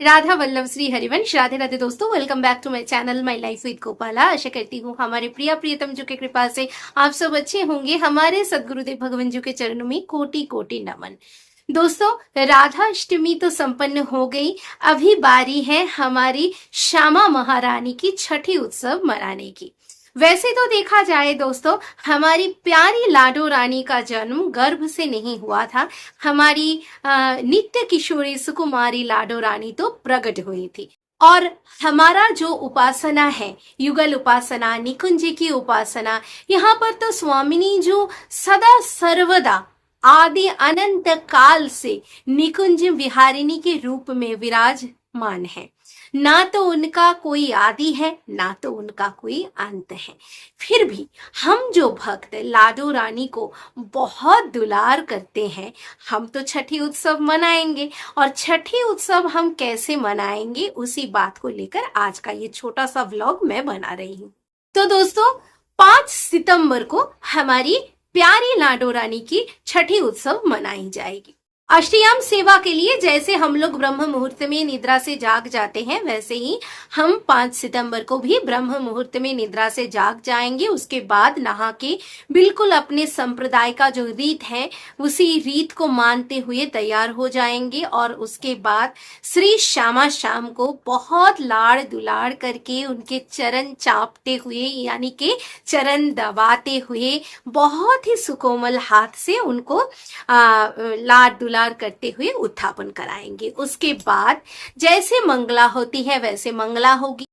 राधा वल्लभ श्री हरिवंश। राधे राधे दोस्तों, welcome back to my channel my life with Gopala. आशा करती हूँ हमारे प्रियतम जी के कृपा से आप सब अच्छे होंगे। हमारे सदगुरुदेव भगवान जी के चरणों में कोटि कोटि नमन। दोस्तों, राधा अष्टमी तो संपन्न हो गई। अभी बारी है हमारी श्यामा महारानी की छठी उत्सव मनाने की। वैसे तो देखा जाए दोस्तों, हमारी प्यारी लाडो रानी का जन्म गर्भ से नहीं हुआ था। हमारी नित्य किशोरी सुकुमारी लाडो रानी तो प्रकट हुई थी। और हमारा जो उपासना है, युगल उपासना, निकुंज की उपासना, यहाँ पर तो स्वामिनी जो सदा सर्वदा आदि अनंत काल से निकुंज विहारिणी के रूप में विराजमान है। ना तो उनका कोई आदि है, ना तो उनका कोई अंत है। फिर भी हम जो भक्त लाडो रानी को बहुत दुलार करते हैं, हम तो छठी उत्सव मनाएंगे। और छठी उत्सव हम कैसे मनाएंगे, उसी बात को लेकर आज का ये छोटा सा व्लॉग मैं बना रही हूँ। तो दोस्तों, 5 सितंबर को हमारी प्यारी लाडो रानी की छठी उत्सव मनाई जाएगी। अष्टयाम सेवा के लिए जैसे हम लोग ब्रह्म मुहूर्त में निद्रा से जाग जाते हैं, वैसे ही हम 5 सितंबर को भी ब्रह्म मुहूर्त में निद्रा से जाग जाएंगे। उसके बाद नहा के बिल्कुल अपने संप्रदाय का जो रीत है, उसी रीत को मानते हुए तैयार हो जाएंगे। और उसके बाद श्री श्यामा श्याम को बहुत लाड़ दुलाड़ करके उनके चरण चापते हुए, यानी कि चरण दबाते हुए, बहुत ही सुकोमल हाथ से उनको लाड़ दुलाड़ करते हुए उत्थापन कराएंगे। उसके बाद जैसे मंगला होती है वैसे मंगला होगी।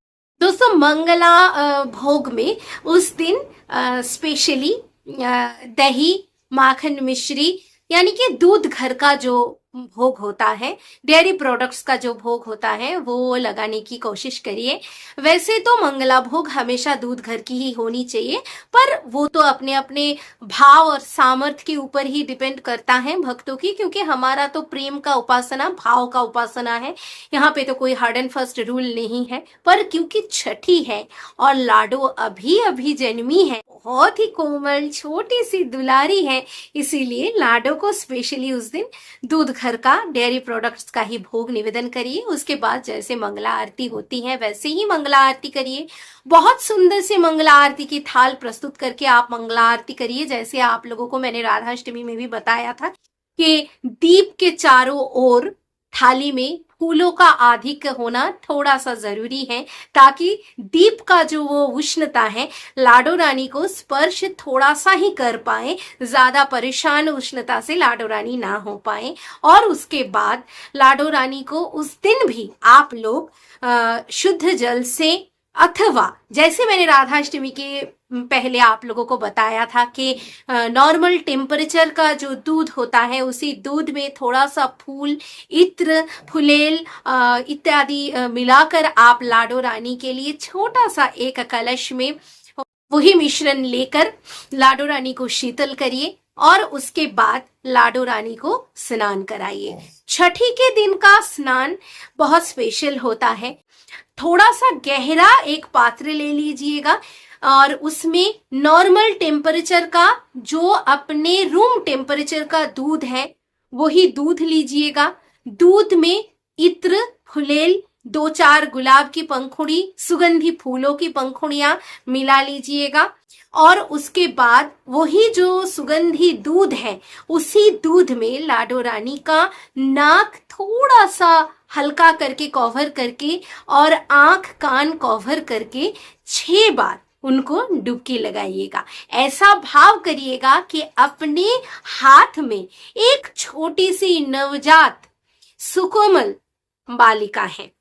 दोस्तों, मंगला भोग में उस दिन स्पेशली दही, माखन, मिश्री, यानी कि दूध घर का जो भोग होता है, डेयरी प्रोडक्ट्स का जो भोग होता है, वो लगाने की कोशिश करिए। वैसे तो मंगला भोग हमेशा दूध घर की ही होनी चाहिए, पर वो तो अपने अपने भाव और सामर्थ्य के ऊपर ही डिपेंड करता है भक्तों की, क्योंकि हमारा तो प्रेम का उपासना, भाव का उपासना है। यहाँ पे तो कोई हार्ड एंड फास्ट रूल नहीं है। पर क्योंकि छठी है और लाडो अभी अभी जन्मी है, बहुत ही कोमल छोटी सी दुलारी है, इसीलिए लाडो को स्पेशली उस दिन दूध घर का, डेयरी प्रोडक्ट्स का ही भोग निवेदन करिए। उसके बाद जैसे मंगला आरती होती है वैसे ही मंगला आरती करिए। बहुत सुंदर से मंगला आरती की थाल प्रस्तुत करके आप मंगला आरती करिए। जैसे आप लोगों को मैंने राधाष्टमी में भी बताया था कि दीप के चारों ओर थाली में फूलों का आधिक्य होना थोड़ा सा जरूरी है, ताकि दीप का जो वो उष्णता है, लाडो रानी को स्पर्श थोड़ा सा ही कर पाए, ज्यादा परेशान उष्णता से लाडो रानी ना हो पाए। और उसके बाद लाडो रानी को उस दिन भी आप लोग शुद्ध जल से, अथवा जैसे मैंने राधाष्टमी के पहले आप लोगों को बताया था कि नॉर्मल टेम्परेचर का जो दूध होता है, उसी दूध में थोड़ा सा फूल, इत्र, फुलेल इत्यादि मिलाकर आप लाडो रानी के लिए छोटा सा एक कलश में वही मिश्रण लेकर लाडो रानी को शीतल करिए। और उसके बाद लाडो रानी को स्नान कराइए। छठी के दिन का स्नान बहुत स्पेशल होता है। थोड़ा सा गहरा एक पात्र ले लीजिएगा और उसमें नॉर्मल टेम्परेचर का, जो अपने रूम टेम्परेचर का दूध है, वही दूध लीजिएगा। दूध में इत्र, फुलेल, 2-4 गुलाब की पंखुड़ी, सुगंधी फूलों की पंखुड़ियां मिला लीजिएगा। और उसके बाद वही जो सुगंधी दूध है, उसी दूध में लाडो रानी का नाक थोड़ा सा हल्का करके कवर करके और आंख कान कवर करके 6 बार उनको डुबकी लगाइएगा। ऐसा भाव करिएगा कि अपने हाथ में एक छोटी सी नवजात सुकोमल बालिका है।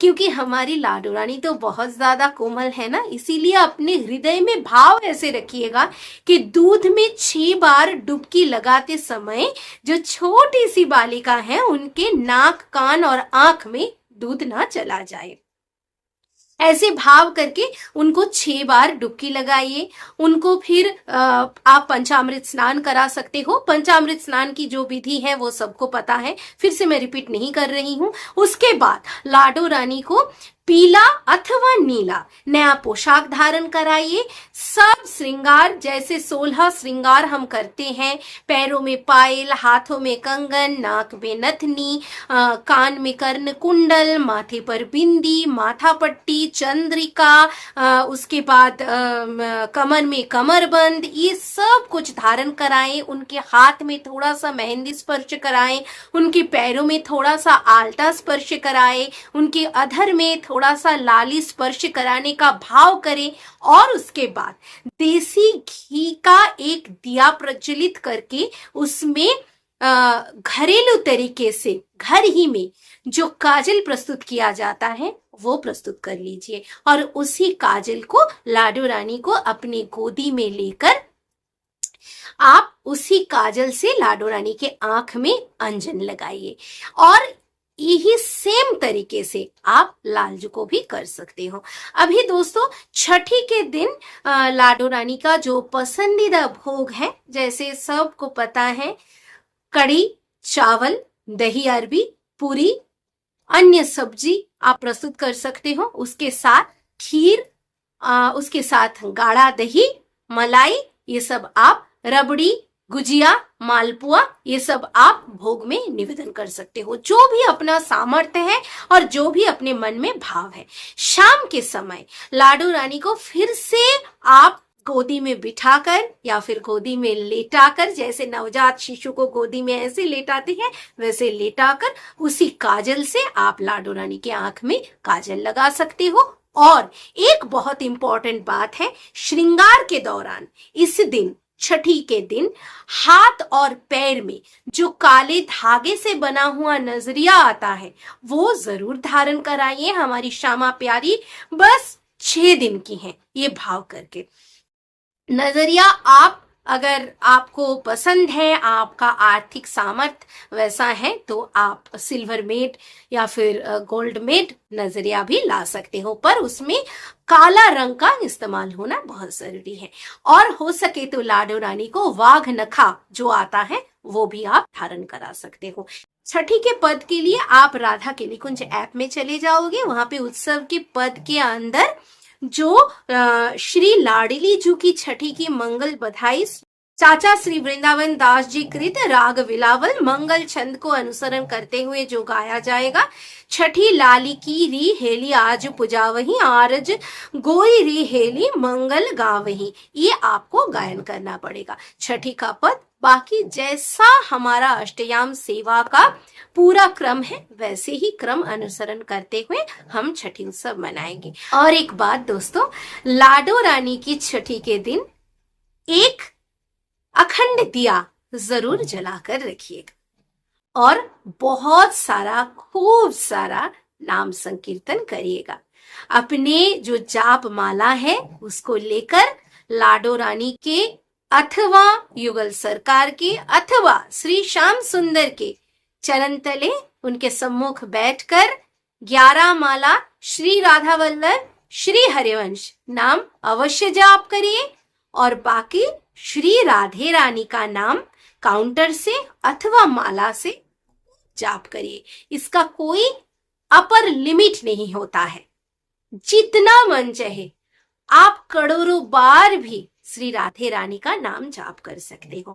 क्योंकि हमारी लाडो रानी तो बहुत ज्यादा कोमल है ना, इसीलिए अपने हृदय में भाव ऐसे रखिएगा कि दूध में 6 बार डुबकी लगाते समय जो छोटी सी बालिका है, उनके नाक, कान और आंख में दूध ना चला जाए। ऐसे भाव करके उनको 6 बार डुबकी लगाइए। उनको फिर आप पंचामृत स्नान करा सकते हो। पंचामृत स्नान की जो विधि है वो सबको पता है, फिर से मैं रिपीट नहीं कर रही हूँ। उसके बाद लाडो रानी को पीला अथवा नीला नया पोशाक धारण कराइए। सब श्रृंगार जैसे 16 श्रृंगार हम करते हैं, पैरों में पायल, हाथों में कंगन, नाक में नथनी, कान में कर्ण कुंडल, माथे पर बिंदी, माथा पट्टी, चंद्रिका, उसके बाद कमर में कमरबंद, ये सब कुछ धारण कराएं। उनके हाथ में थोड़ा सा मेहंदी स्पर्श कराएं, उनके पैरों में थोड़ा सा आल्टा स्पर्श कराएं, उनके अधर में थोड़ा सा लाली स्पर्श कराने का भाव करें। और उसके बाद देसी घी का एक दिया प्रज्वलित करके उसमें घरेलू तरीके से घर ही में जो काजल प्रस्तुत किया जाता है वो प्रस्तुत कर लीजिए और उसी काजल को लाडो रानी को अपनी गोदी में लेकर आप उसी काजल से लाडो रानी के आंख में अंजन लगाइए। और यही सेम तरीके से आप लालजू को भी कर सकते हो। अभी दोस्तों छठी के दिन लाडो रानी का जो पसंदीदा भोग है, जैसे सबको पता है, कड़ी चावल, दही अरबी, पूरी, अन्य सब्जी आप प्रस्तुत कर सकते हो। उसके साथ खीर, उसके साथ गाढ़ा दही, मलाई, ये सब आप, रबड़ी, गुजिया, मालपुआ, ये सब आप भोग में निवेदन कर सकते हो, जो भी अपना सामर्थ्य है और जो भी अपने मन में भाव है। शाम के समय लाडो रानी को फिर से आप गोदी में बिठाकर या फिर गोदी में लेटाकर, जैसे नवजात शिशु को गोदी में ऐसे लेटाते हैं वैसे लेटाकर उसी काजल से आप लाडो रानी के आंख में काजल लगा सकते हो। और एक बहुत इंपॉर्टेंट बात है, श्रृंगार के दौरान इस दिन, छठी के दिन, हाथ और पैर में जो काले धागे से बना हुआ नजरिया आता है वो जरूर धारण कराइए। हमारी श्यामा प्यारी बस 6 दिन की हैं, ये भाव करके। नजरिया आप, अगर आपको पसंद है, आपका आर्थिक सामर्थ्य वैसा है, तो आप सिल्वर मेड या फिर गोल्ड मेड नजरिया भी ला सकते हो, पर उसमें काला रंग का इस्तेमाल होना बहुत जरूरी है। और हो सके तो लाडो रानी को वाघ नखा जो आता है वो भी आप धारण करा सकते हो। छठी के पद के लिए आप राधा केलीकुंज ऐप में चले जाओगे, वहां पे उत्सव के पद के अंदर जो श्री लाडली जू की छठी की मंगल बधाई चाचा श्री वृंदावन दास जी कृत राग विलावल मंगल छंद को अनुसरण करते हुए जो गाया जाएगा, छठी लाली की री हेली आज पुजावही, आरज गोरी री हेली मंगल गावही, ये आपको गायन करना पड़ेगा। छठी का पद बाकी जैसा हमारा अष्टयाम सेवा का पूरा क्रम है वैसे ही क्रम अनुसरण करते हुए हम छठी उत्सव मनाएंगे। और एक बात दोस्तों, लाडो रानी की छठी के दिन एक अखंड दिया जरूर जलाकर रखिएगा और बहुत सारा, खूब सारा नाम संकीर्तन करिएगा। अपने जो जाप माला है उसको लेकर लाडो रानी के अथवा युगल सरकार के अथवा श्री श्याम सुंदर के चरण तले उनके सम्मुख बैठकर 11 माला श्री राधा वल्लभ श्री हरिवंश नाम अवश्य जाप करिए और बाकी श्री राधे रानी का नाम काउंटर से अथवा माला से जाप करिए। इसका कोई अपर लिमिट नहीं होता है, जितना मन चाहे आप करोड़ों बार भी श्री राधे रानी का नाम जाप कर सकते हो।